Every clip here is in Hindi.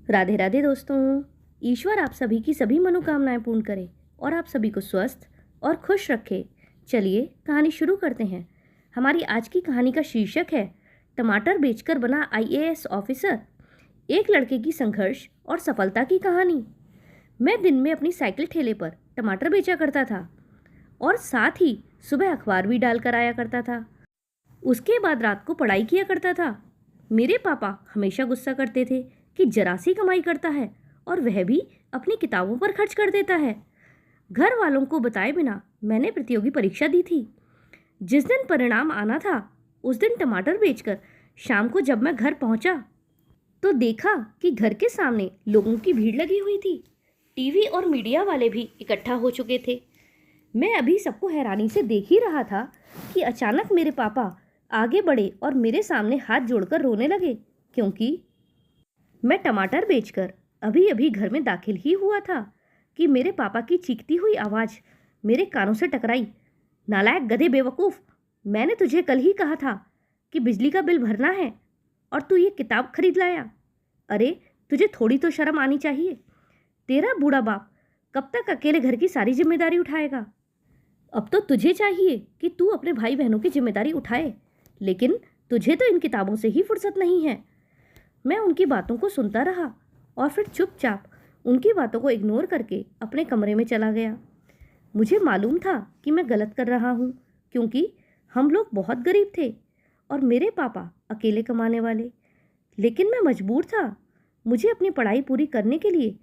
राधे राधे दोस्तों। ईश्वर आप सभी की सभी मनोकामनाएं पूर्ण करे और आप सभी को स्वस्थ और खुश रखे। चलिए कहानी शुरू करते हैं। हमारी आज की कहानी का शीर्षक है टमाटर बेचकर बना आईएएस ऑफिसर, एक लड़के की संघर्ष और सफलता की कहानी। मैं दिन में अपनी साइकिल ठेले पर टमाटर बेचा करता था और साथ ही सुबह अखबार भी डाल कर आया करता था। उसके बाद रात को पढ़ाई किया करता था। मेरे पापा हमेशा गुस्सा करते थे कि जरा सी कमाई करता है और वह भी अपनी किताबों पर खर्च कर देता है। घर वालों को बताए बिना मैंने प्रतियोगी परीक्षा दी थी। जिस दिन परिणाम आना था उस दिन टमाटर बेचकर शाम को जब मैं घर पहुंचा तो देखा कि घर के सामने लोगों की भीड़ लगी हुई थी। टीवी और मीडिया वाले भी इकट्ठा हो चुके थे। मैं अभी सबको हैरानी से देख ही रहा था कि अचानक मेरे पापा आगे बढ़े और मेरे सामने हाथ जोड़कर रोने लगे, क्योंकि मैं टमाटर बेचकर अभी अभी घर में दाखिल ही हुआ था कि मेरे पापा की चीखती हुई आवाज़ मेरे कानों से टकराई। नालायक गधे बेवकूफ़, मैंने तुझे कल ही कहा था कि बिजली का बिल भरना है और तू ये किताब खरीद लाया। अरे तुझे थोड़ी तो शर्म आनी चाहिए। तेरा बूढ़ा बाप कब तक अकेले घर की सारी जिम्मेदारी उठाएगा? अब तो तुझे चाहिए कि तू अपने भाई बहनों की जिम्मेदारी उठाए, लेकिन तुझे तो इन किताबों से ही फुर्सत नहीं है। मैं उनकी बातों को सुनता रहा और फिर चुपचाप उनकी बातों को इग्नोर करके अपने कमरे में चला गया। मुझे मालूम था कि मैं गलत कर रहा हूँ, क्योंकि हम लोग बहुत गरीब थे और मेरे पापा अकेले कमाने वाले। लेकिन मैं मजबूर था। मुझे अपनी पढ़ाई पूरी करने के लिए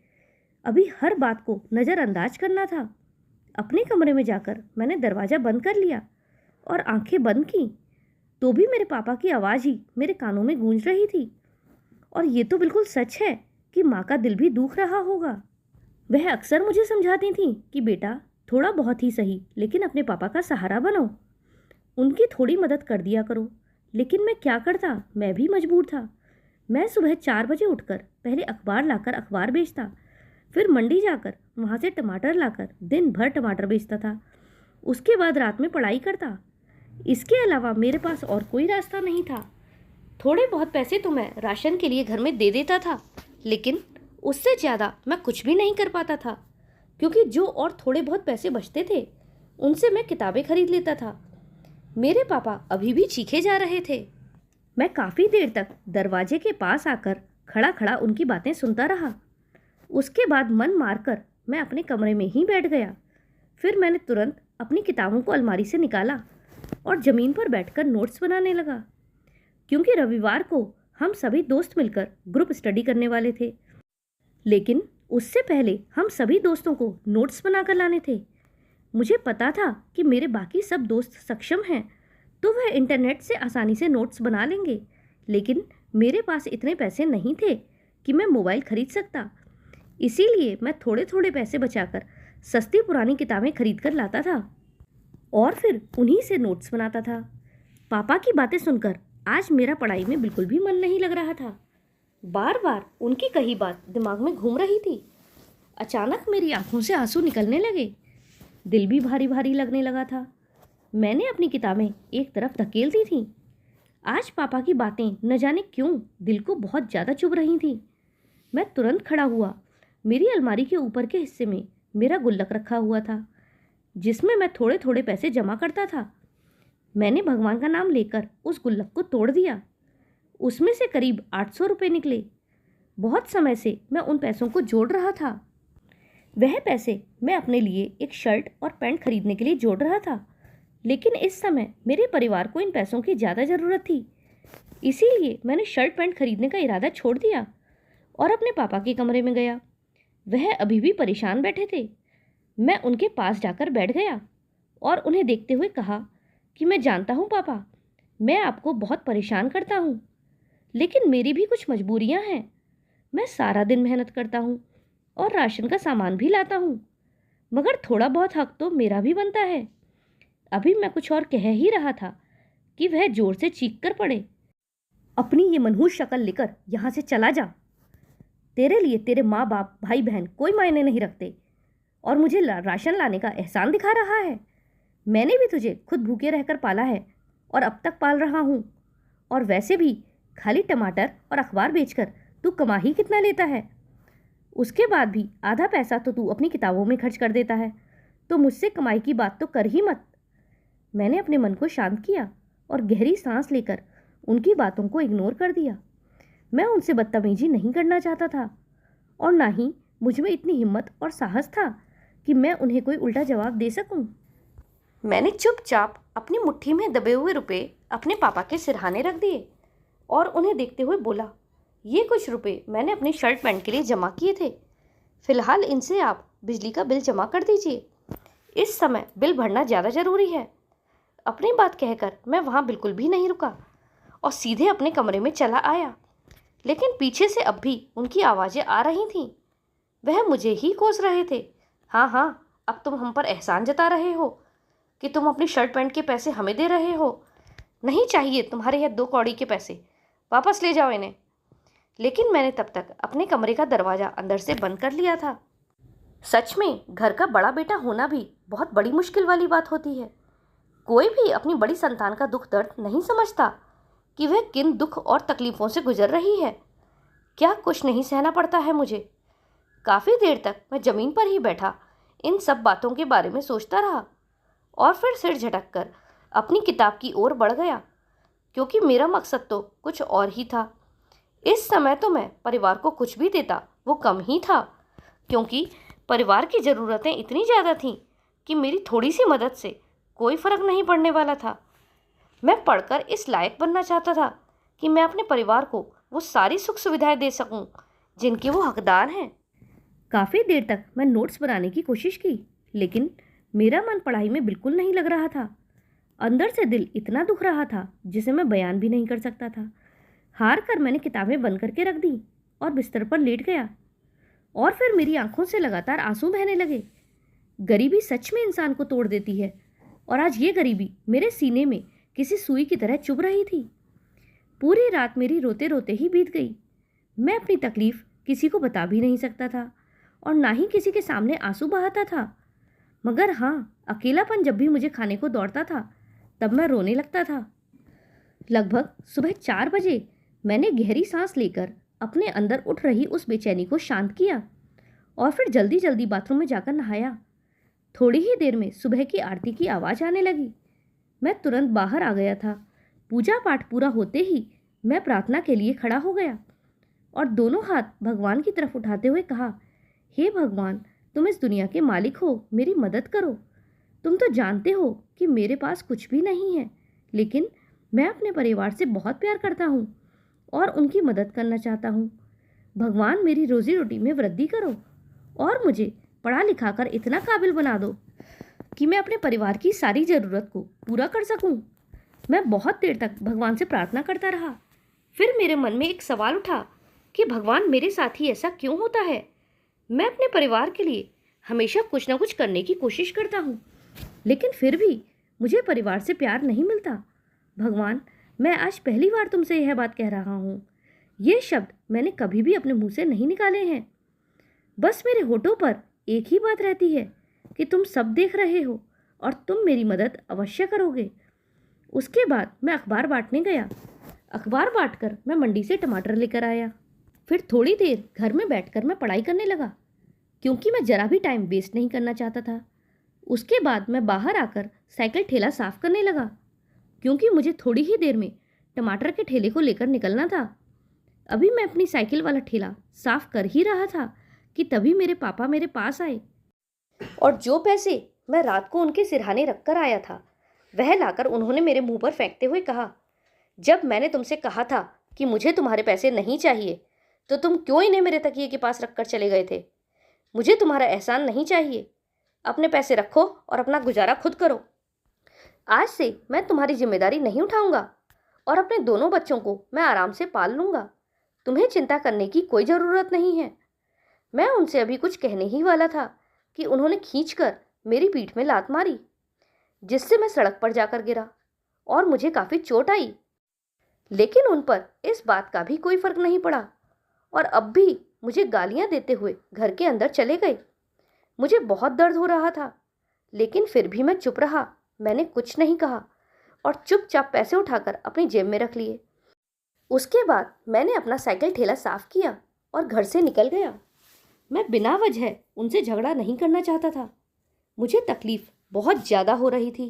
अभी हर बात को नज़रअंदाज करना था। अपने कमरे में जाकर मैंने दरवाज़ा बंद कर लिया और आंखें बंद की, तो भी मेरे पापा की आवाज़ ही मेरे कानों में गूंज रही थी। और ये तो बिल्कुल सच है कि माँ का दिल भी दुख रहा होगा। वह अक्सर मुझे समझाती थी कि बेटा थोड़ा बहुत ही सही, लेकिन अपने पापा का सहारा बनो, उनकी थोड़ी मदद कर दिया करो। लेकिन मैं क्या करता, मैं भी मजबूर था। मैं सुबह 4 बजे उठकर पहले अखबार लाकर अखबार बेचता, फिर मंडी जाकर वहाँ से टमाटर लाकर दिन भर टमाटर बेचता था। उसके बाद रात में पढ़ाई करता। इसके अलावा मेरे पास और कोई रास्ता नहीं था। थोड़े बहुत पैसे तो मैं राशन के लिए घर में दे देता था, लेकिन उससे ज़्यादा मैं कुछ भी नहीं कर पाता था, क्योंकि जो और थोड़े बहुत पैसे बचते थे उनसे मैं किताबें खरीद लेता था। मेरे पापा अभी भी चीखे जा रहे थे। मैं काफ़ी देर तक दरवाजे के पास आकर खड़ा खड़ा उनकी बातें सुनता रहा। उसके बाद मन मारकर मैं अपने कमरे में ही बैठ गया। फिर मैंने तुरंत अपनी किताबों को अलमारी से निकाला और ज़मीन पर बैठकर नोट्स बनाने लगा, क्योंकि रविवार को हम सभी दोस्त मिलकर ग्रुप स्टडी करने वाले थे। लेकिन उससे पहले हम सभी दोस्तों को नोट्स बनाकर लाने थे। मुझे पता था कि मेरे बाकी सब दोस्त सक्षम हैं तो वह इंटरनेट से आसानी से नोट्स बना लेंगे, लेकिन मेरे पास इतने पैसे नहीं थे कि मैं मोबाइल खरीद सकता। इसीलिए मैं थोड़े थोड़े पैसे बचाकर सस्ती पुरानी किताबें खरीद कर लाता था और फिर उन्हीं से नोट्स बनाता था। पापा की बातें सुनकर आज मेरा पढ़ाई में बिल्कुल भी मन नहीं लग रहा था। बार बार उनकी कही बात दिमाग में घूम रही थी। अचानक मेरी आंखों से आंसू निकलने लगे। दिल भी भारी भारी लगने लगा था। मैंने अपनी किताबें एक तरफ धकेल दी थीं। आज पापा की बातें न जाने क्यों दिल को बहुत ज़्यादा चुभ रही थीं। मैं तुरंत खड़ा हुआ। मेरी अलमारी के ऊपर के हिस्से में मेरा गुल्लक रखा हुआ था, जिसमें मैं थोड़े थोड़े पैसे जमा करता था। मैंने भगवान का नाम लेकर उस गुल्लक को तोड़ दिया। उसमें से करीब 800 रुपये निकले। बहुत समय से मैं उन पैसों को जोड़ रहा था। वह पैसे मैं अपने लिए एक शर्ट और पैंट खरीदने के लिए जोड़ रहा था, लेकिन इस समय मेरे परिवार को इन पैसों की ज़्यादा ज़रूरत थी। इसीलिए मैंने शर्ट पैंट खरीदने का इरादा छोड़ दिया और अपने पापा के कमरे में गया। वह अभी भी परेशान बैठे थे। मैं उनके पास जाकर बैठ गया और उन्हें देखते हुए कहा कि मैं जानता हूँ पापा, मैं आपको बहुत परेशान करता हूँ, लेकिन मेरी भी कुछ मजबूरियाँ हैं। मैं सारा दिन मेहनत करता हूँ और राशन का सामान भी लाता हूँ, मगर थोड़ा बहुत हक तो मेरा भी बनता है। अभी मैं कुछ और कह ही रहा था कि वह जोर से चीख कर पड़े, अपनी ये मनहूस शक्ल लेकर यहाँ से चला जा। तेरे लिए तेरे माँ बाप भाई बहन कोई मायने नहीं रखते और मुझे राशन लाने का एहसान दिखा रहा है। मैंने भी तुझे खुद भूखे रहकर पाला है और अब तक पाल रहा हूँ। और वैसे भी खाली टमाटर और अखबार बेचकर तू कमा ही कितना लेता है? उसके बाद भी आधा पैसा तो तू अपनी किताबों में खर्च कर देता है, तो मुझसे कमाई की बात तो कर ही मत। मैंने अपने मन को शांत किया और गहरी सांस लेकर उनकी बातों को इग्नोर कर दिया। मैं उनसे बदतमीजी नहीं करना चाहता था और ना ही मुझ में इतनी हिम्मत और साहस था कि मैं उन्हें कोई उल्टा जवाब दे सकूं। मैंने चुपचाप अपनी मुट्ठी में दबे हुए रुपए अपने पापा के सिरहाने रख दिए और उन्हें देखते हुए बोला, ये कुछ रुपए मैंने अपनी शर्ट पैंट के लिए जमा किए थे, फिलहाल इनसे आप बिजली का बिल जमा कर दीजिए। इस समय बिल भरना ज़्यादा ज़रूरी है। अपनी बात कहकर मैं वहाँ बिल्कुल भी नहीं रुका और सीधे अपने कमरे में चला आया, लेकिन पीछे से अब भी उनकी आवाज़ें आ रही थीं। वह मुझे ही कोस रहे थे। हाँ, अब तुम हम पर एहसान जता रहे हो कि तुम अपनी शर्ट पैंट के पैसे हमें दे रहे हो। नहीं चाहिए तुम्हारे यह 2 कौड़ी के पैसे, वापस ले जाओ इन्हें। लेकिन मैंने तब तक अपने कमरे का दरवाज़ा अंदर से बंद कर लिया था। सच में घर का बड़ा बेटा होना भी बहुत बड़ी मुश्किल वाली बात होती है। कोई भी अपनी बड़ी संतान का दुख दर्द नहीं समझता कि वह किन दुख और तकलीफ़ों से गुजर रही है। क्या कुछ नहीं सहना पड़ता है मुझे। काफ़ी देर तक मैं ज़मीन पर ही बैठा इन सब बातों के बारे में सोचता रहा और फिर सिर झटक कर अपनी किताब की ओर बढ़ गया, क्योंकि मेरा मकसद तो कुछ और ही था। इस समय तो मैं परिवार को कुछ भी देता वो कम ही था, क्योंकि परिवार की ज़रूरतें इतनी ज़्यादा थीं कि मेरी थोड़ी सी मदद से कोई फ़र्क नहीं पड़ने वाला था। मैं पढ़कर इस लायक बनना चाहता था कि मैं अपने परिवार को वो सारी सुख सुविधाएं दे सकूं जिनके वो हकदार हैं। काफ़ी देर तक मैं नोट्स बनाने की कोशिश की, लेकिन मेरा मन पढ़ाई में बिल्कुल नहीं लग रहा था। अंदर से दिल इतना दुख रहा था जिसे मैं बयान भी नहीं कर सकता था। हार कर मैंने किताबें बंद करके रख दी और बिस्तर पर लेट गया और फिर मेरी आंखों से लगातार आंसू बहने लगे। गरीबी सच में इंसान को तोड़ देती है और आज ये गरीबी मेरे सीने में किसी सुई की तरह चुभ रही थी। पूरी रात मेरी रोते रोते ही बीत गई। मैं अपनी तकलीफ़ किसी को बता भी नहीं सकता था और ना ही किसी के सामने आंसू बहाता था। मगर हाँ, अकेलापन जब भी मुझे खाने को दौड़ता था तब मैं रोने लगता था। लगभग सुबह 4 बजे मैंने गहरी सांस लेकर अपने अंदर उठ रही उस बेचैनी को शांत किया और फिर जल्दी जल्दी बाथरूम में जाकर नहाया। थोड़ी ही देर में सुबह की आरती की आवाज़ आने लगी। मैं तुरंत बाहर आ गया था। पूजा पाठ पूरा होते ही मैं प्रार्थना के लिए खड़ा हो गया और दोनों हाथ भगवान की तरफ उठाते हुए कहा, हे भगवान, तुम इस दुनिया के मालिक हो, मेरी मदद करो। तुम तो जानते हो कि मेरे पास कुछ भी नहीं है, लेकिन मैं अपने परिवार से बहुत प्यार करता हूँ और उनकी मदद करना चाहता हूँ। भगवान, मेरी रोजी रोटी में वृद्धि करो और मुझे पढ़ा लिखा कर इतना काबिल बना दो कि मैं अपने परिवार की सारी ज़रूरत को पूरा कर सकूं। मैं बहुत देर तक भगवान से प्रार्थना करता रहा। फिर मेरे मन में एक सवाल उठा कि भगवान, मेरे साथ ही ऐसा क्यों होता है? मैं अपने परिवार के लिए हमेशा कुछ ना कुछ करने की कोशिश करता हूँ, लेकिन फिर भी मुझे परिवार से प्यार नहीं मिलता। भगवान, मैं आज पहली बार तुमसे यह बात कह रहा हूँ। ये शब्द मैंने कभी भी अपने मुंह से नहीं निकाले हैं। बस मेरे होठों पर एक ही बात रहती है कि तुम सब देख रहे हो और तुम मेरी मदद अवश्य करोगे। उसके बाद मैं अखबार बांटने गया। अखबार बांटकर मैं मंडी से टमाटर लेकर आया। फिर थोड़ी देर घर में बैठकर मैं पढ़ाई करने लगा, क्योंकि मैं ज़रा भी टाइम वेस्ट नहीं करना चाहता था। उसके बाद मैं बाहर आकर साइकिल ठेला साफ़ करने लगा, क्योंकि मुझे थोड़ी ही देर में टमाटर के ठेले को लेकर निकलना था। अभी मैं अपनी साइकिल वाला ठेला साफ़ कर ही रहा था कि तभी मेरे पापा मेरे पास आए और जो पैसे मैं रात को उनके सिरहाने रख कर आया था वह लाकर उन्होंने मेरे मुंह पर फेंकते हुए कहा, जब मैंने तुमसे कहा था कि मुझे तुम्हारे पैसे नहीं चाहिए, तो तुम क्यों इन्हें मेरे तकिए के पास रख कर चले गए थे? मुझे तुम्हारा एहसान नहीं चाहिए। अपने पैसे रखो और अपना गुजारा खुद करो। आज से मैं तुम्हारी जिम्मेदारी नहीं उठाऊंगा और अपने दोनों बच्चों को मैं आराम से पाल लूँगा। तुम्हें चिंता करने की कोई ज़रूरत नहीं है। मैं उनसे अभी कुछ कहने ही वाला था कि उन्होंने खींचकर मेरी पीठ में लात मारी, जिससे मैं सड़क पर जाकर गिरा और मुझे काफ़ी चोट आई। लेकिन उन पर इस बात का भी कोई फ़र्क नहीं पड़ा और अब भी मुझे गालियां देते हुए घर के अंदर चले गए। मुझे बहुत दर्द हो रहा था, लेकिन फिर भी मैं चुप रहा। मैंने कुछ नहीं कहा और चुपचाप पैसे उठाकर अपनी जेब में रख लिए। उसके बाद मैंने अपना साइकिल ठेला साफ़ किया और घर से निकल गया। मैं बिना वजह उनसे झगड़ा नहीं करना चाहता था। मुझे तकलीफ बहुत ज़्यादा हो रही थी,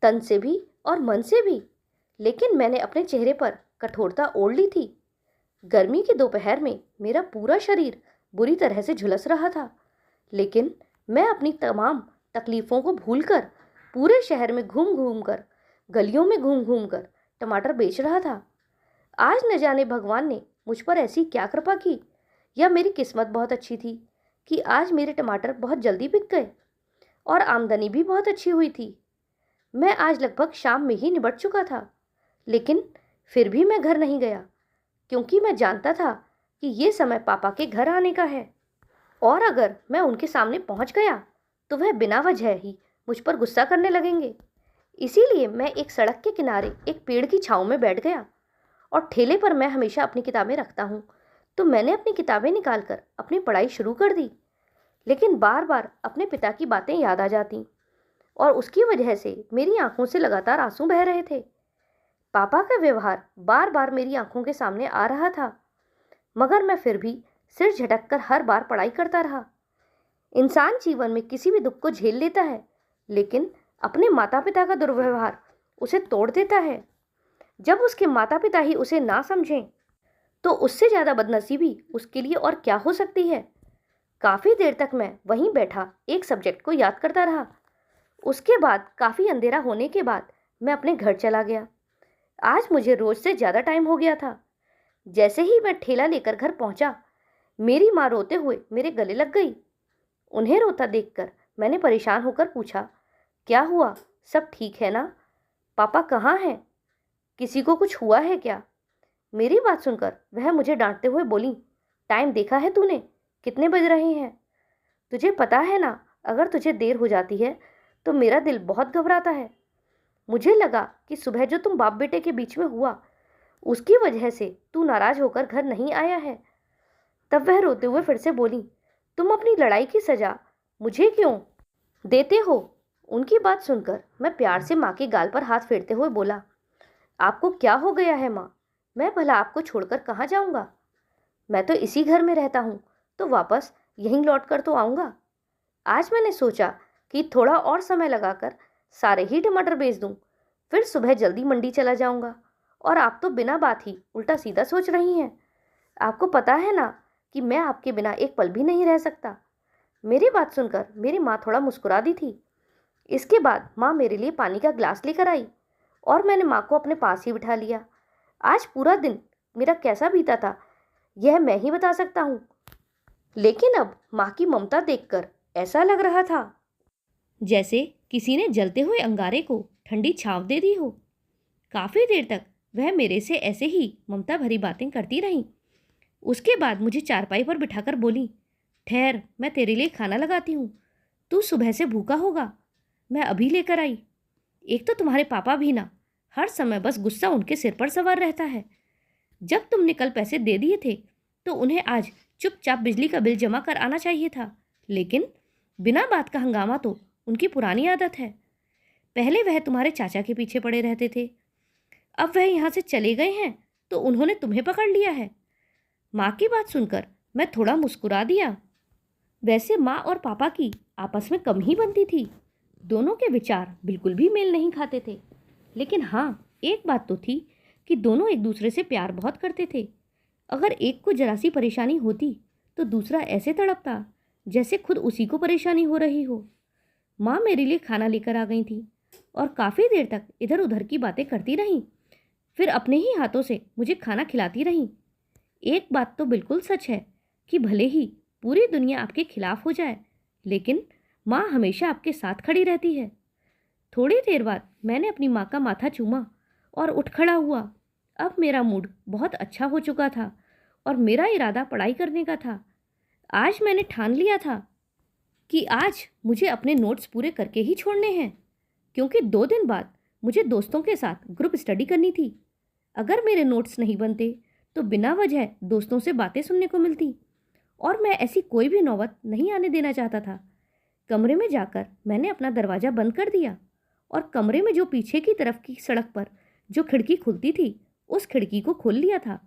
तन से भी और मन से भी। लेकिन मैंने अपने चेहरे पर कठोरता ओढ़ ली थी। गर्मी की दोपहर में मेरा पूरा शरीर बुरी तरह से झुलस रहा था, लेकिन मैं अपनी तमाम तकलीफ़ों को भूलकर पूरे शहर में घूम घूम कर, गलियों में घूम घूम कर टमाटर बेच रहा था। आज न जाने भगवान ने मुझ पर ऐसी क्या कृपा की, या मेरी किस्मत बहुत अच्छी थी कि आज मेरे टमाटर बहुत जल्दी बिक गए और आमदनी भी बहुत अच्छी हुई थी। मैं आज लगभग शाम में ही निबट चुका था, लेकिन फिर भी मैं घर नहीं गया, क्योंकि मैं जानता था कि ये समय पापा के घर आने का है, और अगर मैं उनके सामने पहुंच गया तो वह बिना वजह ही मुझ पर गुस्सा करने लगेंगे। इसीलिए मैं एक सड़क के किनारे एक पेड़ की छांव में बैठ गया, और ठेले पर मैं हमेशा अपनी किताबें रखता हूँ, तो मैंने अपनी किताबें निकालकर अपनी पढ़ाई शुरू कर दी। लेकिन बार बार अपने पिता की बातें याद आ जाती, और उसकी वजह से मेरी आंखों से लगातार आंसू बह रहे थे। पापा का व्यवहार बार बार मेरी आंखों के सामने आ रहा था, मगर मैं फिर भी सिर झटक कर हर बार पढ़ाई करता रहा। इंसान जीवन में किसी भी दुख को झेल लेता है, लेकिन अपने माता पिता का दुर्व्यवहार उसे तोड़ देता है। जब उसके माता पिता ही उसे ना समझें, तो उससे ज़्यादा बदनसीबी उसके लिए और क्या हो सकती है। काफ़ी देर तक मैं वहीं बैठा एक सब्जेक्ट को याद करता रहा। उसके बाद काफ़ी अंधेरा होने के बाद मैं अपने घर चला गया। आज मुझे रोज से ज़्यादा टाइम हो गया था। जैसे ही मैं ठेला लेकर घर पहुंचा, मेरी माँ रोते हुए मेरे गले लग गई। उन्हें रोता देखकर मैंने परेशान होकर पूछा, क्या हुआ, सब ठीक है ना? पापा कहाँ हैं? किसी को कुछ हुआ है क्या? मेरी बात सुनकर वह मुझे डांटते हुए बोली, टाइम देखा है तूने, कितने बज रहे हैं? तुझे पता है ना, अगर तुझे देर हो जाती है तो मेरा दिल बहुत घबराता है। मुझे लगा कि सुबह जो तुम बाप बेटे के बीच में हुआ, उसकी वजह से तू नाराज होकर घर नहीं आया है। तब वह रोते हुए फिर से बोली, तुम अपनी लड़ाई की सजा मुझे क्यों देते हो? उनकी बात सुनकर मैं प्यार से माँ के गाल पर हाथ फेरते हुए बोला, आपको क्या हो गया है माँ? मैं भला आपको छोड़कर कहाँ जाऊँगा? मैं तो इसी घर में रहता हूँ, तो वापस यहीं लौट कर तो आऊँगा। आज मैंने सोचा कि थोड़ा और समय लगाकर सारे ही टमाटर बेच दूँ, फिर सुबह जल्दी मंडी चला जाऊँगा। और आप तो बिना बात ही उल्टा सीधा सोच रही हैं। आपको पता है ना कि मैं आपके बिना एक पल भी नहीं रह सकता। मेरी बात सुनकर मेरी माँ थोड़ा मुस्कुरा दी थी। इसके बाद माँ मेरे लिए पानी का ग्लास लेकर आई, और मैंने माँ को अपने पास ही बिठा लिया। आज पूरा दिन मेरा कैसा बीता था, यह मैं ही बता सकता हूँ। लेकिन अब माँ की ममता देखकर ऐसा लग रहा था जैसे किसी ने जलते हुए अंगारे को ठंडी छांव दे दी हो। काफ़ी देर तक वह मेरे से ऐसे ही ममता भरी बातें करती रहीं। उसके बाद मुझे चारपाई पर बिठाकर बोली, ठहर, मैं तेरे लिए खाना लगाती हूँ, तू सुबह से भूखा होगा, मैं अभी लेकर आई। एक तो तुम्हारे पापा भी ना, हर समय बस गुस्सा उनके सिर पर सवार रहता है। जब तुमने कल पैसे दे दिए थे तो उन्हें आज चुपचाप बिजली का बिल जमा कर आना चाहिए था, लेकिन बिना बात का हंगामा तो उनकी पुरानी आदत है। पहले वह तुम्हारे चाचा के पीछे पड़े रहते थे, अब वह यहाँ से चले गए हैं तो उन्होंने तुम्हें पकड़ लिया है। माँ की बात सुनकर मैं थोड़ा मुस्कुरा दिया। वैसे माँ और पापा की आपस में कम ही बनती थी, दोनों के विचार बिल्कुल भी मेल नहीं खाते थे। लेकिन हाँ, एक बात तो थी कि दोनों एक दूसरे से प्यार बहुत करते थे। अगर एक को जरा सी परेशानी होती तो दूसरा ऐसे तड़पता जैसे खुद उसी को परेशानी हो रही हो। माँ मेरे लिए खाना लेकर आ गई थी और काफ़ी देर तक इधर उधर की बातें करती रहीं, फिर अपने ही हाथों से मुझे खाना खिलाती रहीं। एक बात तो बिल्कुल सच है कि भले ही पूरी दुनिया आपके खिलाफ हो जाए, लेकिन माँ हमेशा आपके साथ खड़ी रहती है। थोड़ी देर बाद मैंने अपनी माँ का माथा चूमा और उठ खड़ा हुआ। अब मेरा मूड बहुत अच्छा हो चुका था और मेरा इरादा पढ़ाई करने का था। आज मैंने ठान लिया था कि आज मुझे अपने नोट्स पूरे करके ही छोड़ने हैं, क्योंकि 2 दिन बाद मुझे दोस्तों के साथ ग्रुप स्टडी करनी थी। अगर मेरे नोट्स नहीं बनते तो बिना वजह दोस्तों से बातें सुनने को मिलती, और मैं ऐसी कोई भी नौबत नहीं आने देना चाहता था। कमरे में जाकर मैंने अपना दरवाज़ा बंद कर दिया और कमरे में जो पीछे की तरफ की सड़क पर जो खिड़की खुलती थी, उस खिड़की को खोल लिया था,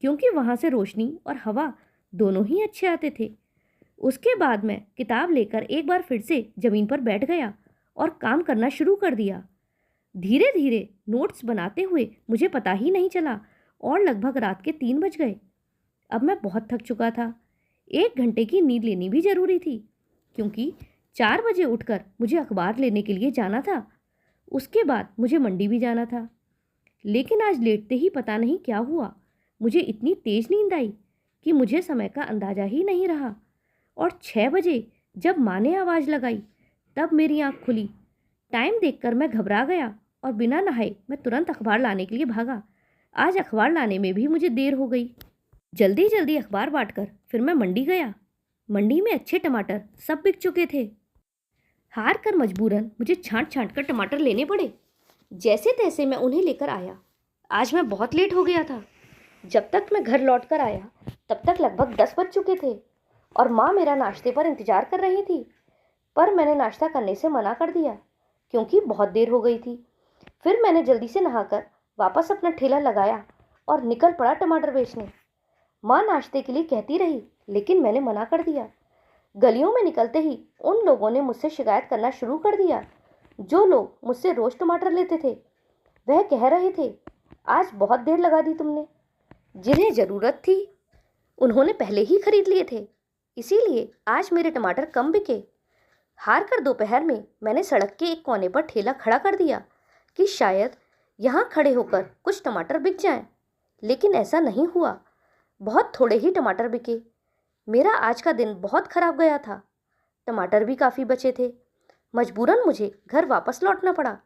क्योंकि वहाँ से रोशनी और हवा दोनों ही अच्छे आते थे। उसके बाद मैं किताब लेकर एक बार फिर से ज़मीन पर बैठ गया और काम करना शुरू कर दिया। धीरे धीरे नोट्स बनाते हुए मुझे पता ही नहीं चला और लगभग रात के 3 बज गए। अब मैं बहुत थक चुका था। 1 घंटे की नींद लेनी भी ज़रूरी थी, क्योंकि 4 बजे उठकर मुझे अखबार लेने के लिए जाना था। उसके बाद मुझे मंडी भी जाना था। लेकिन आज लेटते ही पता नहीं क्या हुआ, मुझे इतनी तेज़ नींद आई कि मुझे समय का अंदाज़ा ही नहीं रहा। और 6 बजे जब माँ ने आवाज़ लगाई तब मेरी आँख खुली। टाइम देखकर मैं घबरा गया और बिना नहाए मैं तुरंत अखबार लाने के लिए भागा। आज अखबार लाने में भी मुझे देर हो गई। जल्दी जल्दी अखबार बांटकर फिर मैं मंडी गया। मंडी में अच्छे टमाटर सब बिक चुके थे। हार कर मजबूरन मुझे छांट छांट कर टमाटर लेने पड़े। जैसे तैसे मैं उन्हें लेकर आया। आज मैं बहुत लेट हो गया था। जब तक मैं घर लौट कर आया तब तक लगभग 10 बज चुके थे और माँ मेरा नाश्ते पर इंतजार कर रही थी। पर मैंने नाश्ता करने से मना कर दिया क्योंकि बहुत देर हो गई थी। फिर मैंने जल्दी से नहाकर वापस अपना ठेला लगाया और निकल पड़ा टमाटर बेचने। माँ नाश्ते के लिए कहती रही, लेकिन मैंने मना कर दिया। गलियों में निकलते ही उन लोगों ने मुझसे शिकायत करना शुरू कर दिया। जो लोग मुझसे रोज टमाटर लेते थे वह कह रहे थे, आज बहुत देर लगा दी तुमने। जिन्हें ज़रूरत थी उन्होंने पहले ही खरीद लिए थे, इसीलिए आज मेरे टमाटर कम बिके। हार कर दोपहर में मैंने सड़क के एक कोने पर ठेला खड़ा कर दिया कि शायद यहाँ खड़े होकर कुछ टमाटर बिक जाएं। लेकिन ऐसा नहीं हुआ। बहुत थोड़े ही टमाटर बिके। मेरा आज का दिन बहुत खराब गया था। टमाटर भी काफ़ी बचे थे। मजबूरन मुझे घर वापस लौटना पड़ा।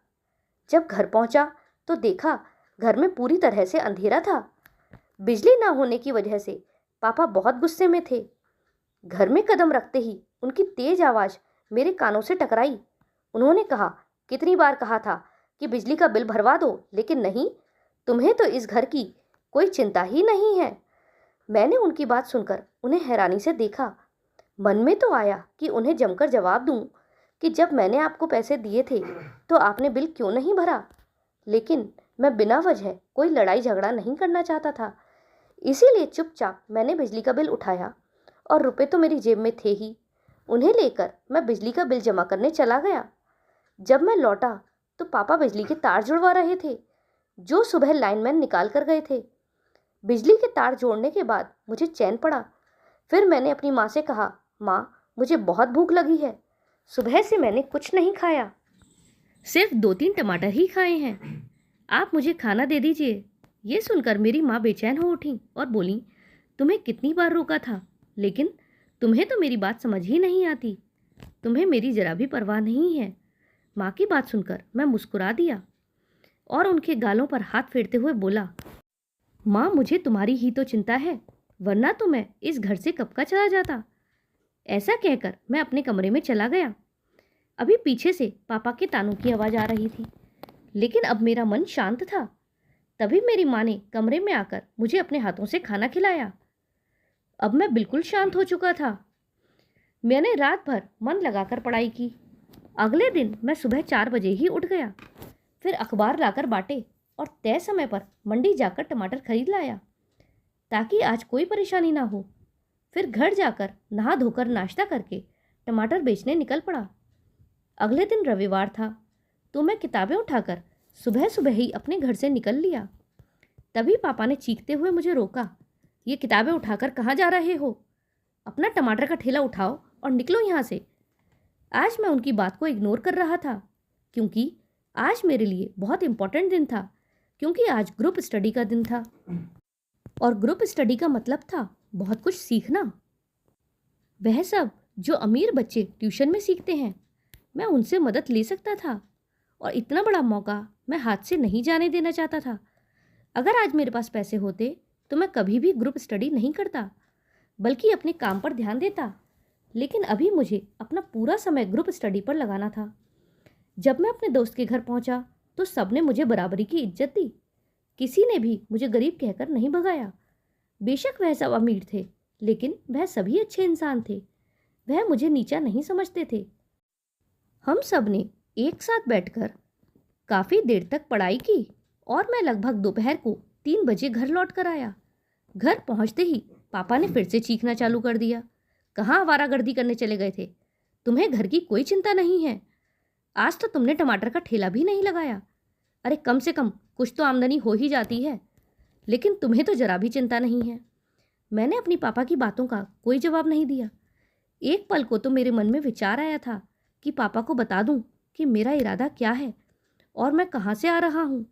जब घर पहुंचा तो देखा घर में पूरी तरह से अंधेरा था। बिजली ना होने की वजह से पापा बहुत गुस्से में थे। घर में कदम रखते ही उनकी तेज आवाज़ मेरे कानों से टकराई। उन्होंने कहा, कितनी बार कहा था कि बिजली का बिल भरवा दो, लेकिन नहीं, तुम्हें तो इस घर की कोई चिंता ही नहीं है। मैंने उनकी बात सुनकर उन्हें हैरानी से देखा। मन में तो आया कि उन्हें जमकर जवाब दूं कि जब मैंने आपको पैसे दिए थे तो आपने बिल क्यों नहीं भरा। लेकिन मैं बिना वजह कोई लड़ाई झगड़ा नहीं करना चाहता था, इसीलिए चुपचाप मैंने बिजली का बिल उठाया और रुपए तो मेरी जेब में थे ही। उन्हें लेकर मैं बिजली का बिल जमा करने चला गया। जब मैं लौटा तो पापा बिजली के तार जुड़वा रहे थे, जो सुबह लाइनमैन निकाल कर गए थे। बिजली के तार जोड़ने के बाद मुझे चैन पड़ा। फिर मैंने अपनी माँ से कहा, माँ, मुझे बहुत भूख लगी है। सुबह से मैंने कुछ नहीं खाया, सिर्फ 2-3 टमाटर ही खाए हैं। आप मुझे खाना दे दीजिए। ये सुनकर मेरी माँ बेचैन हो उठी और बोली, तुम्हें कितनी बार रोका था, लेकिन तुम्हें तो मेरी बात समझ ही नहीं आती। तुम्हें मेरी जरा भी परवाह नहीं है। माँ की बात सुनकर मैं मुस्कुरा दिया और उनके गालों पर हाथ फेरते हुए बोला, माँ, मुझे तुम्हारी ही तो चिंता है, वरना तो मैं इस घर से कब का चला जाता। ऐसा कहकर मैं अपने कमरे में चला गया। अभी पीछे से पापा के तानों की आवाज़ आ रही थी, लेकिन अब मेरा मन शांत था। तभी मेरी माँ ने कमरे में आकर मुझे अपने हाथों से खाना खिलाया। अब मैं बिल्कुल शांत हो चुका था। मैंने रात भर मन लगाकर पढ़ाई की। अगले दिन मैं सुबह 4 बजे ही उठ गया। फिर अखबार लाकर बांटे और तय समय पर मंडी जाकर टमाटर खरीद लाया, ताकि आज कोई परेशानी ना हो। फिर घर जाकर नहा धोकर नाश्ता करके टमाटर बेचने निकल पड़ा। अगले दिन रविवार था, तो मैं किताबें उठाकर सुबह सुबह ही अपने घर से निकल लिया। तभी पापा ने चीखते हुए मुझे रोका, ये किताबें उठाकर कहाँ जा रहे हो? अपना टमाटर का ठेला उठाओ और निकलो यहाँ से। आज मैं उनकी बात को इग्नोर कर रहा था, क्योंकि आज मेरे लिए बहुत इम्पोर्टेंट दिन था, क्योंकि आज ग्रुप स्टडी का दिन था। और ग्रुप स्टडी का मतलब था बहुत कुछ सीखना। वह सब जो अमीर बच्चे ट्यूशन में सीखते हैं, मैं उनसे मदद ले सकता था। और इतना बड़ा मौका मैं हाथ से नहीं जाने देना चाहता था। अगर आज मेरे पास पैसे होते तो मैं कभी भी ग्रुप स्टडी नहीं करता, बल्कि अपने काम पर ध्यान देता। लेकिन अभी मुझे अपना पूरा समय ग्रुप स्टडी पर लगाना था। जब मैं अपने दोस्त के घर पहुंचा तो सबने मुझे बराबरी की इज्जत दी। किसी ने भी मुझे गरीब कहकर नहीं भगाया। बेशक वह सब अमीर थे, लेकिन वह सभी अच्छे इंसान थे। वह मुझे नीचा नहीं समझते थे। हम सब ने एक साथ बैठकर काफ़ी देर तक पढ़ाई की और मैं लगभग दोपहर को 3 बजे घर लौट कर आया। घर पहुंचते ही पापा ने फिर से चीखना चालू कर दिया, कहाँ आवारागर्दी करने चले गए थे? तुम्हें घर की कोई चिंता नहीं है? आज तो तुमने टमाटर का ठेला भी नहीं लगाया। अरे कम से कम कुछ तो आमदनी हो ही जाती है, लेकिन तुम्हें तो जरा भी चिंता नहीं है। मैंने अपनी पापा की बातों का कोई जवाब नहीं दिया। एक पल को तो मेरे मन में विचार आया था कि पापा को बता दूं कि मेरा इरादा क्या है और मैं कहाँ से आ रहा हूँ,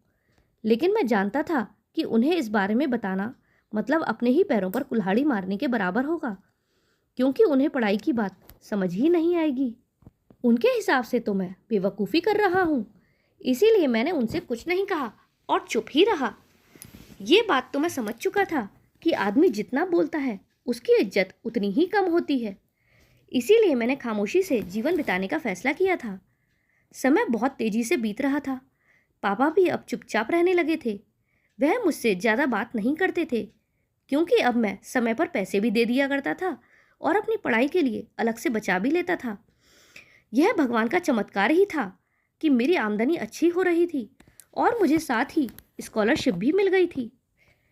लेकिन मैं जानता था कि उन्हें इस बारे में बताना मतलब अपने ही पैरों पर कुल्हाड़ी मारने के बराबर होगा, क्योंकि उन्हें पढ़ाई की बात समझ ही नहीं आएगी। उनके हिसाब से तो मैं बेवकूफ़ी कर रहा हूँ, इसीलिए मैंने उनसे कुछ नहीं कहा और चुप ही रहा। ये बात तो मैं समझ चुका था कि आदमी जितना बोलता है उसकी इज्जत उतनी ही कम होती है, इसीलिए मैंने खामोशी से जीवन बिताने का फैसला किया था। समय बहुत तेजी से बीत रहा था। पापा भी अब चुपचाप रहने लगे थे। वह मुझसे ज़्यादा बात नहीं करते थे, क्योंकि अब मैं समय पर पैसे भी दे दिया करता था और अपनी पढ़ाई के लिए अलग से बचा भी लेता था। यह भगवान का चमत्कार ही था कि मेरी आमदनी अच्छी हो रही थी और मुझे साथ ही स्कॉलरशिप भी मिल गई थी।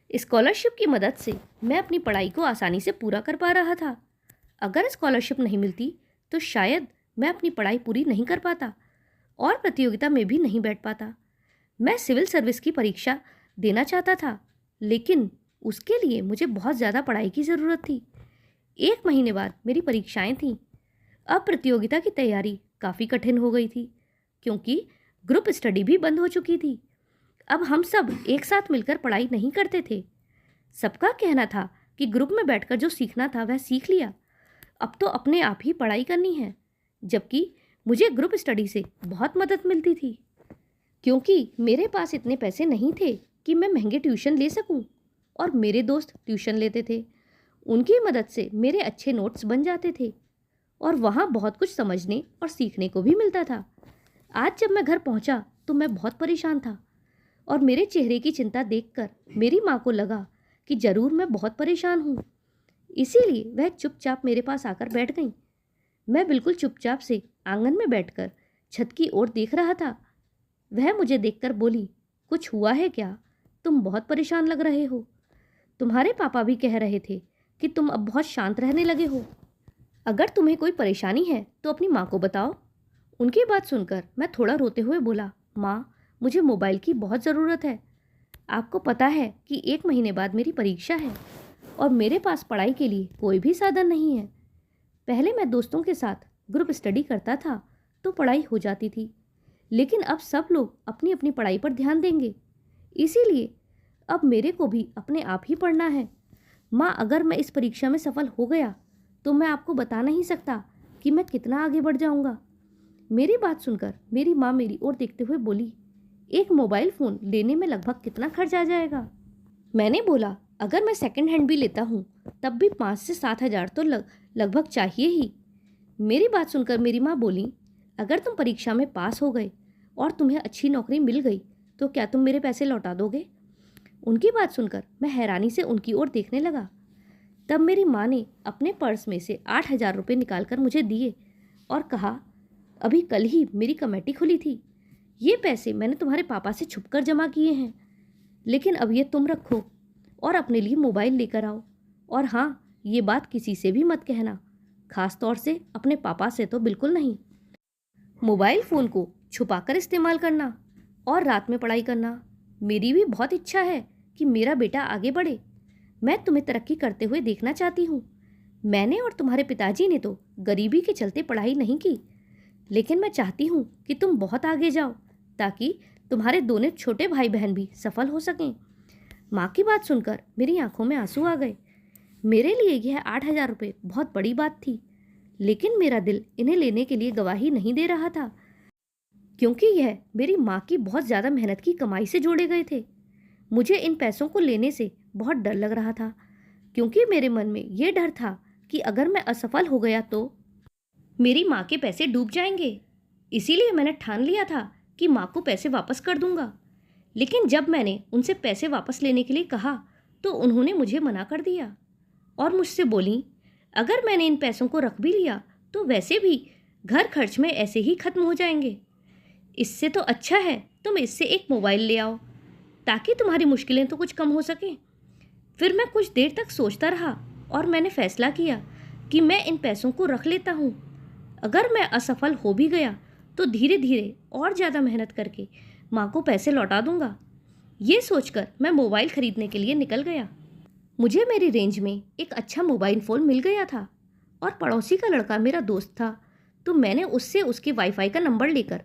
स्कॉलरशिप की मदद से मैं अपनी पढ़ाई को आसानी से पूरा कर पा रहा था। अगर स्कॉलरशिप नहीं मिलती तो शायद मैं अपनी पढ़ाई पूरी नहीं कर पाता और प्रतियोगिता में भी नहीं बैठ पाता। मैं सिविल सर्विस की परीक्षा देना चाहता था, लेकिन उसके लिए मुझे बहुत ज़्यादा पढ़ाई की ज़रूरत थी। 1 महीने बाद मेरी परीक्षाएं थीं। अब प्रतियोगिता की तैयारी काफ़ी कठिन हो गई थी, क्योंकि ग्रुप स्टडी भी बंद हो चुकी थी। अब हम सब एक साथ मिलकर पढ़ाई नहीं करते थे। सबका कहना था कि ग्रुप में बैठकर जो सीखना था वह सीख लिया, अब तो अपने आप ही पढ़ाई करनी है, जबकि मुझे ग्रुप स्टडी से बहुत मदद मिलती थी, क्योंकि मेरे पास इतने पैसे नहीं थे कि मैं महंगे ट्यूशन ले सकूं, और मेरे दोस्त ट्यूशन लेते थे। उनकी मदद से मेरे अच्छे नोट्स बन जाते थे और वहाँ बहुत कुछ समझने और सीखने को भी मिलता था। आज जब मैं घर पहुँचा तो मैं बहुत परेशान था और मेरे चेहरे की चिंता देखकर मेरी माँ को लगा कि ज़रूर मैं बहुत परेशान हूँ। इसीलिए वह चुपचाप मेरे पास आकर बैठ गई। मैं बिल्कुल चुपचाप से आंगन में बैठकर छत की ओर देख रहा था। वह मुझे देखकर बोली, कुछ हुआ है क्या? तुम बहुत परेशान लग रहे हो। तुम्हारे पापा भी कह रहे थे कि तुम अब बहुत शांत रहने लगे हो। अगर तुम्हें कोई परेशानी है तो अपनी माँ को बताओ। उनकी बात सुनकर मैं थोड़ा रोते हुए बोला, माँ, मुझे मोबाइल की बहुत ज़रूरत है। आपको पता है कि 1 महीने बाद मेरी परीक्षा है और मेरे पास पढ़ाई के लिए कोई भी साधन नहीं है। पहले मैं दोस्तों के साथ ग्रुप स्टडी करता था तो पढ़ाई हो जाती थी, लेकिन अब सब लोग अपनी अपनी पढ़ाई पर ध्यान देंगे, इसीलिए अब मेरे को भी अपने आप ही पढ़ना है। माँ, अगर मैं इस परीक्षा में सफल हो गया तो मैं आपको बता नहीं सकता कि मैं कितना आगे बढ़ जाऊँगा। मेरी बात सुनकर मेरी माँ मेरी ओर देखते हुए बोली, एक मोबाइल फ़ोन लेने में लगभग कितना खर्च आ जाएगा? मैंने बोला, अगर मैं सेकंड हैंड भी लेता हूँ तब भी 5 से 7 हज़ार तो लगभग चाहिए ही। मेरी बात सुनकर मेरी माँ बोली, अगर तुम परीक्षा में पास हो गए और तुम्हें अच्छी नौकरी मिल गई तो क्या तुम मेरे पैसे लौटा दोगे? उनकी बात सुनकर मैं हैरानी से उनकी ओर देखने लगा। तब मेरी माँ ने अपने पर्स में से 8,000 रुपये निकाल कर मुझे दिए और कहा, अभी कल ही मेरी कमेटी खुली थी। ये पैसे मैंने तुम्हारे पापा से छुपकर जमा किए हैं, लेकिन अब ये तुम रखो और अपने लिए मोबाइल लेकर आओ। और हाँ, ये बात किसी से भी मत कहना, खास तौर से अपने पापा से तो बिल्कुल नहीं। मोबाइल फ़ोन को छुपाकर इस्तेमाल करना और रात में पढ़ाई करना। मेरी भी बहुत इच्छा है कि मेरा बेटा आगे बढ़े। मैं तुम्हें तरक्की करते हुए देखना चाहती हूँ। मैंने और तुम्हारे पिताजी ने तो गरीबी के चलते पढ़ाई नहीं की, लेकिन मैं चाहती हूँ कि तुम बहुत आगे जाओ ताकि तुम्हारे दोनों छोटे भाई बहन भी सफल हो सकें। माँ की बात सुनकर मेरी आंखों में आंसू आ गए। मेरे लिए यह 8,000 रुपये बहुत बड़ी बात थी, लेकिन मेरा दिल इन्हें लेने के लिए गवाही नहीं दे रहा था, क्योंकि यह मेरी माँ की बहुत ज़्यादा मेहनत की कमाई से जोड़े गए थे। मुझे इन पैसों को लेने से बहुत डर लग रहा था, क्योंकि मेरे मन में ये डर था कि अगर मैं असफल हो गया तो मेरी माँ के पैसे डूब जाएंगे। इसीलिए मैंने ठान लिया था कि माँ को पैसे वापस कर दूंगा। लेकिन जब मैंने उनसे पैसे वापस लेने के लिए कहा तो उन्होंने मुझे मना कर दिया और मुझसे बोली, अगर मैंने इन पैसों को रख भी लिया तो वैसे भी घर खर्च में ऐसे ही खत्म हो जाएंगे। इससे तो अच्छा है तुम इससे एक मोबाइल ले आओ ताकि तुम्हारी मुश्किलें तो कुछ कम हो सकें। फिर मैं कुछ देर तक सोचता रहा और मैंने फैसला किया कि मैं इन पैसों को रख लेता हूँ। अगर मैं असफल हो भी गया तो धीरे धीरे और ज़्यादा मेहनत करके माँ को पैसे लौटा दूंगा। ये सोचकर मैं मोबाइल खरीदने के लिए निकल गया। मुझे मेरी रेंज में एक अच्छा मोबाइल फ़ोन मिल गया था और पड़ोसी का लड़का मेरा दोस्त था, तो मैंने उससे उसके वाईफाई का नंबर लेकर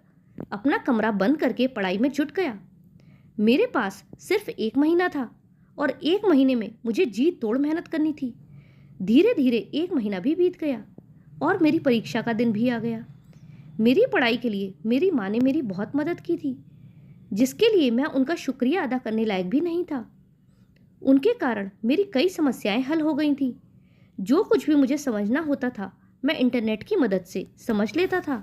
अपना कमरा बंद करके पढ़ाई में जुट गया। मेरे पास सिर्फ 1 महीना था और 1 महीने में मुझे जी तोड़ मेहनत करनी थी। धीरे धीरे 1 महीना भी बीत गया और मेरी परीक्षा का दिन भी आ गया। मेरी पढ़ाई के लिए मेरी माँ ने मेरी बहुत मदद की थी, जिसके लिए मैं उनका शुक्रिया अदा करने लायक भी नहीं था। उनके कारण मेरी कई समस्याएं हल हो गई थीं। जो कुछ भी मुझे समझना होता था मैं इंटरनेट की मदद से समझ लेता था।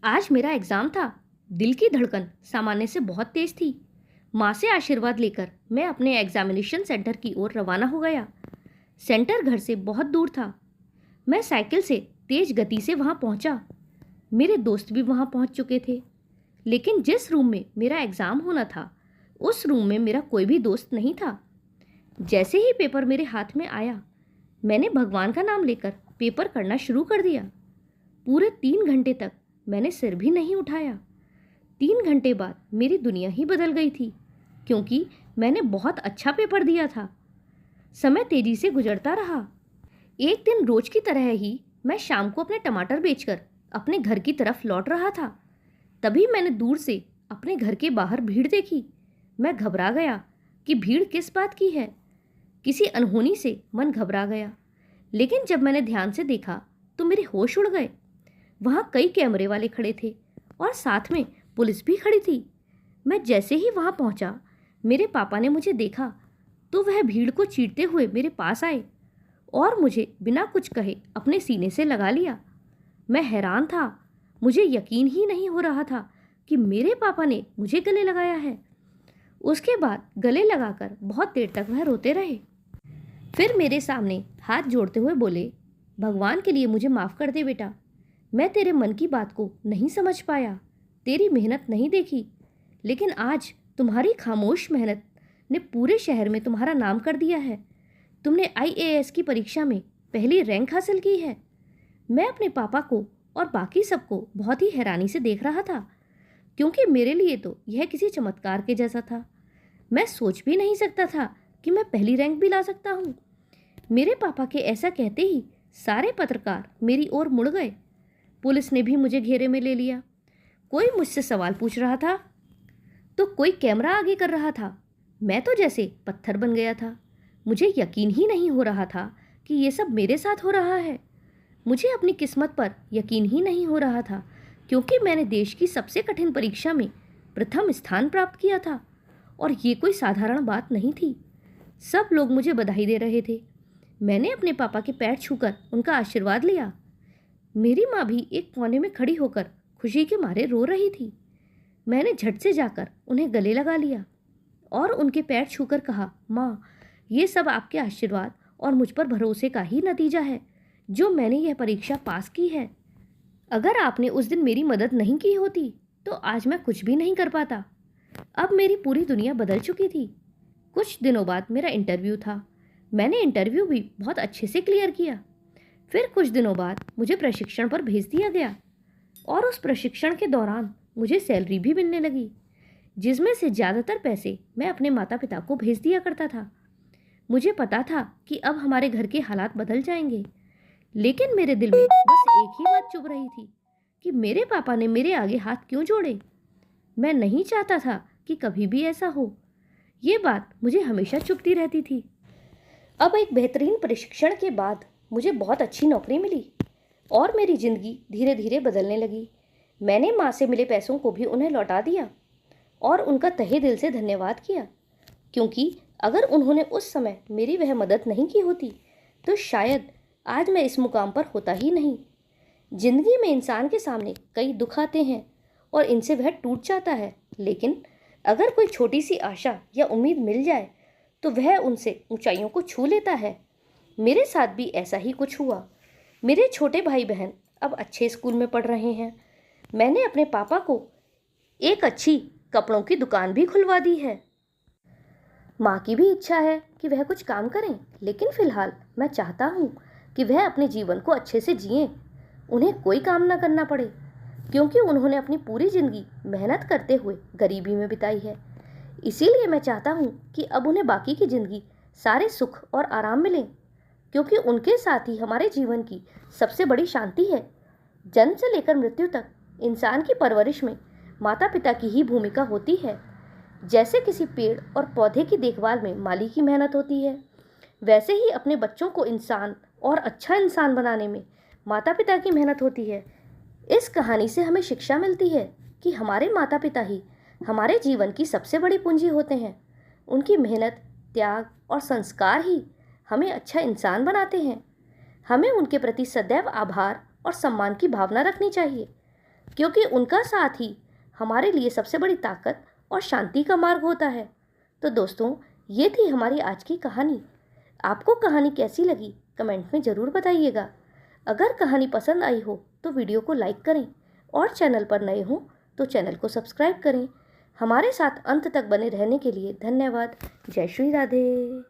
आज मेरा एग्ज़ाम था। दिल की धड़कन सामान्य से बहुत तेज थी। माँ से आशीर्वाद लेकर मैं अपने एग्जामिनेशन सेंटर की ओर रवाना हो गया। सेंटर घर से बहुत दूर था। मैं साइकिल से तेज गति से वहाँ पहुँचा। मेरे दोस्त भी वहाँ पहुँच चुके थे, लेकिन जिस रूम में मेरा एग्ज़ाम होना था उस रूम में मेरा कोई भी दोस्त नहीं था। जैसे ही पेपर मेरे हाथ में आया, मैंने भगवान का नाम लेकर पेपर करना शुरू कर दिया। पूरे 3 घंटे तक मैंने सिर भी नहीं उठाया। 3 घंटे बाद मेरी दुनिया ही बदल गई थी, क्योंकि मैंने बहुत अच्छा पेपर दिया था। समय तेजी से गुजरता रहा। एक दिन रोज की तरह ही मैं शाम को अपने टमाटर बेचकर अपने घर की तरफ लौट रहा था। तभी मैंने दूर से अपने घर के बाहर भीड़ देखी। मैं घबरा गया कि भीड़ किस बात की है। किसी अनहोनी से मन घबरा गया, लेकिन जब मैंने ध्यान से देखा तो मेरे होश उड़ गए। वहाँ कई कैमरे वाले खड़े थे और साथ में पुलिस भी खड़ी थी। मैं जैसे ही वहाँ पहुँचा, मेरे पापा ने मुझे देखा तो वह भीड़ को चीरते हुए मेरे पास आए और मुझे बिना कुछ कहे अपने सीने से लगा लिया। मैं हैरान था। मुझे यकीन ही नहीं हो रहा था कि मेरे पापा ने मुझे गले लगाया है। उसके बाद गले लगाकर बहुत देर तक वह रोते रहे। फिर मेरे सामने हाथ जोड़ते हुए बोले, भगवान के लिए मुझे माफ़ कर दे बेटा। मैं तेरे मन की बात को नहीं समझ पाया, तेरी मेहनत नहीं देखी, लेकिन आज तुम्हारी खामोश मेहनत ने पूरे शहर में तुम्हारा नाम कर दिया है। तुमने आईएएस की परीक्षा में पहली रैंक हासिल की है। मैं अपने पापा को और बाकी सबको बहुत ही हैरानी से देख रहा था, क्योंकि मेरे लिए तो यह किसी चमत्कार के जैसा था। मैं सोच भी नहीं सकता था कि मैं पहली रैंक भी ला सकता हूँ। मेरे पापा के ऐसा कहते ही सारे पत्रकार मेरी ओर मुड़ गए। पुलिस ने भी मुझे घेरे में ले लिया। कोई मुझसे सवाल पूछ रहा था तो कोई कैमरा आगे कर रहा था। मैं तो जैसे पत्थर बन गया था। मुझे यकीन ही नहीं हो रहा था कि ये सब मेरे साथ हो रहा है। मुझे अपनी किस्मत पर यकीन ही नहीं हो रहा था, क्योंकि मैंने देश की सबसे कठिन परीक्षा में प्रथम स्थान प्राप्त किया था और ये कोई साधारण बात नहीं थी। सब लोग मुझे बधाई दे रहे थे। मैंने अपने पापा के पैर छूकर उनका आशीर्वाद लिया। मेरी माँ भी एक कोने में खड़ी होकर खुशी के मारे रो रही थी। मैंने झट से जाकर उन्हें गले लगा लिया और उनके पैर छूकर कहा, माँ, ये सब आपके आशीर्वाद और मुझ पर भरोसे का ही नतीजा है जो मैंने यह परीक्षा पास की है। अगर आपने उस दिन मेरी मदद नहीं की होती तो आज मैं कुछ भी नहीं कर पाता। अब मेरी पूरी दुनिया बदल चुकी थी। कुछ दिनों बाद मेरा इंटरव्यू था। मैंने इंटरव्यू भी बहुत अच्छे से क्लियर किया। फिर कुछ दिनों बाद मुझे प्रशिक्षण पर भेज दिया गया और उस प्रशिक्षण के दौरान मुझे सैलरी भी मिलने लगी, जिसमें से ज़्यादातर पैसे मैं अपने माता पिता को भेज दिया करता था। मुझे पता था कि अब हमारे घर के हालात बदल जाएंगे, लेकिन मेरे दिल में बस एक ही बात चुभ रही थी कि मेरे पापा ने मेरे आगे हाथ क्यों जोड़े। मैं नहीं चाहता था कि कभी भी ऐसा हो। ये बात मुझे हमेशा चुभती रहती थी। अब एक बेहतरीन प्रशिक्षण के बाद मुझे बहुत अच्छी नौकरी मिली और मेरी ज़िंदगी धीरे धीरे बदलने लगी। मैंने माँ से मिले पैसों को भी उन्हें लौटा दिया और उनका तहे दिल से धन्यवाद किया, क्योंकि अगर उन्होंने उस समय मेरी वह मदद नहीं की होती तो शायद आज मैं इस मुकाम पर होता ही नहीं। जिंदगी में इंसान के सामने कई दुख आते हैं और इनसे वह टूट जाता है, लेकिन अगर कोई छोटी सी आशा या उम्मीद मिल जाए तो वह उनसे ऊंचाइयों को छू लेता है। मेरे साथ भी ऐसा ही कुछ हुआ। मेरे छोटे भाई बहन अब अच्छे स्कूल में पढ़ रहे हैं। मैंने अपने पापा को एक अच्छी कपड़ों की दुकान भी खुलवा दी है। माँ की भी इच्छा है कि वह कुछ काम करें, लेकिन फिलहाल मैं चाहता हूँ कि वह अपने जीवन को अच्छे से जिएं, उन्हें कोई काम ना करना पड़े, क्योंकि उन्होंने अपनी पूरी जिंदगी मेहनत करते हुए गरीबी में बिताई है। इसीलिए मैं चाहता हूँ कि अब उन्हें बाकी की जिंदगी सारे सुख और आराम मिलें, क्योंकि उनके साथ ही हमारे जीवन की सबसे बड़ी शांति है। जन्म से लेकर मृत्यु तक इंसान की परवरिश में माता पिता की ही भूमिका होती है। जैसे किसी पेड़ और पौधे की देखभाल में माली की मेहनत होती है, वैसे ही अपने बच्चों को इंसान और अच्छा इंसान बनाने में माता पिता की मेहनत होती है। इस कहानी से हमें शिक्षा मिलती है कि हमारे माता पिता ही हमारे जीवन की सबसे बड़ी पूंजी होते हैं। उनकी मेहनत, त्याग और संस्कार ही हमें अच्छा इंसान बनाते हैं। हमें उनके प्रति सदैव आभार और सम्मान की भावना रखनी चाहिए, क्योंकि उनका साथ ही हमारे लिए सबसे बड़ी ताकत और शांति का मार्ग होता है। तो दोस्तों, ये थी हमारी आज की कहानी। आपको कहानी कैसी लगी कमेंट में ज़रूर बताइएगा। अगर कहानी पसंद आई हो तो वीडियो को लाइक करें और चैनल पर नए हो तो चैनल को सब्सक्राइब करें। हमारे साथ अंत तक बने रहने के लिए धन्यवाद। जय श्री राधे।